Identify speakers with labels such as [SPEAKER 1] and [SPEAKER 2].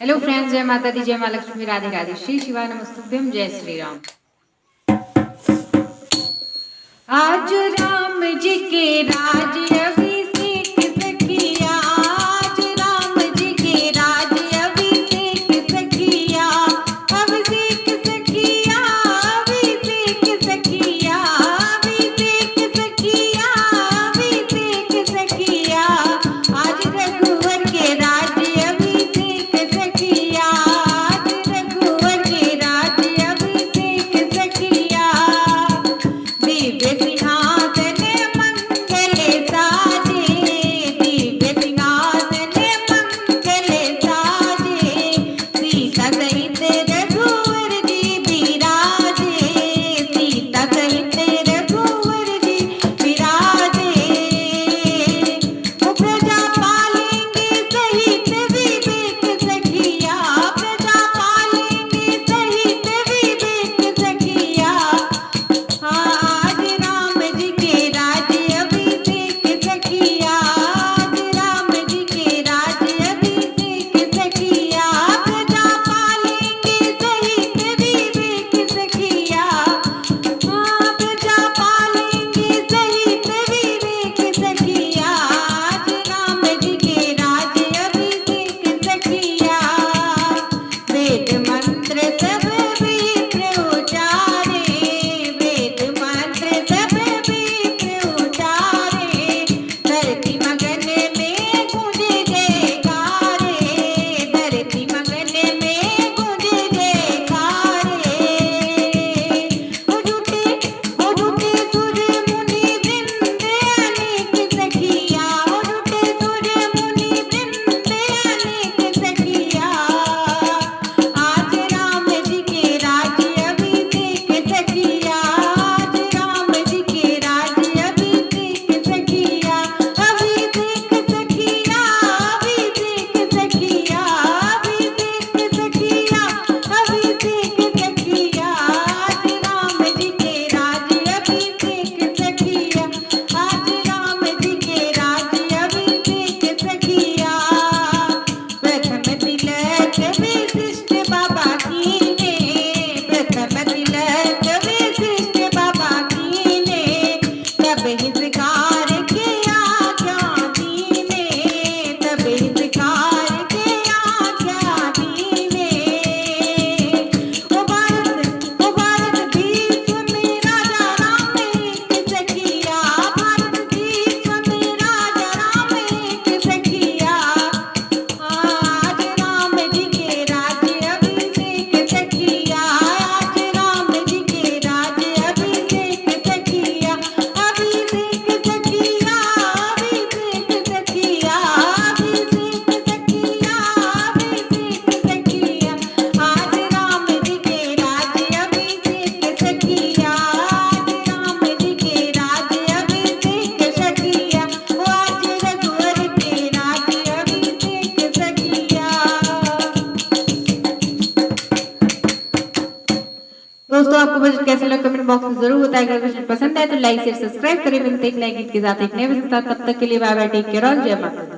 [SPEAKER 1] Hello friends, जय माता दी, जय माँ लक्ष्मी, राधे राधे, श्री शिवाय नमस्तुभ्यम, जय श्री राम। आज राम जी के राज अभिषेक सखिया, आज राम जी के राज अभिषेक सखिया, अभिषेक सखिया, अभिषेक सखिया, अभिषेक सखिया, अभिषेक सखिया, आज रघुवर के राज अभिषेक सखिया, आज रघुवर के राज अभिषेक सखिया, दिव्य सिंहासन मंगल साजे, दिव्य सिंहासन मंगल साजे, सीता सहित रघुवर जी विराजे, सीता सहित रघुवर जी विराजे, वो प्रजा पालेंगे सहित विवेक सखिया, प्रजा पालेंगे सहित विवेक सखिया, आज राम जी के राज अभिषेक सखिया, आज राम जी के राज अभिषेक सखिया, प्रजा पालेंगे सहित विवेक सखिया, प्रजा पालेंगे सहित विवेक सखिया, आज राम जी के राज अभिषेक सखिया, वेद मंत्र सब विप्र उचारे, वेद मंत्र सब विप्र उचारे, धरती मगन में गूंजे जयकारे, धरती मगन में गूंजे जयकारे, उठे सूर्य मुनि वृंद अनेक सखिया, उठे सूर्य मुनि वृंद अनेक सखिया, आज राम जी के राज अभिषेक सखिया, आज राम जी के राज अभिषेक सखिया, अभिषेक सखिया, अभिषेक सखिया, अभिषेक सखिया, अभिषेक सखिया, आज राम जी के राज अभिषेक सखिया, आज राम जी के राज अभिषेक सखिया, प्रथम तिलक विशिष्ट बाबा कीने, प्रथम तिलक विशिष्ट बाबा कीने, तब हितकार के आज्ञा दीने, तब हितकार के आज्ञा दीने, ओ भारत विश्व में राजा राम एक सखिया, भारत विश्व में राजा राम एक सखिया, आज राम जी के राज अभिषेक सखिया, आज राम जी के राज अभिषेक सखिया, अभिषेक सखिया, अभिषेक सखिया, अभिषेक सखिया, अभिषेक सखिया, आज राम जी के राज अभिषेक सखिया, आज राम जी के राज अभिषेक सखिया, आज रघुवर के राज अभिषेक सखिया। दोस्तों, आपको बजट कैसे लगा कमेंट बॉक्स में जरूर बताइएगा। अगर पसंद आए तो लाइक शेयर सब्सक्राइब करें। मिलते हैं एक नए गीत के साथ, एक नए वीडियो के साथ। तब तक के लिए बाय बाय, टेक केयर, जय माता दी।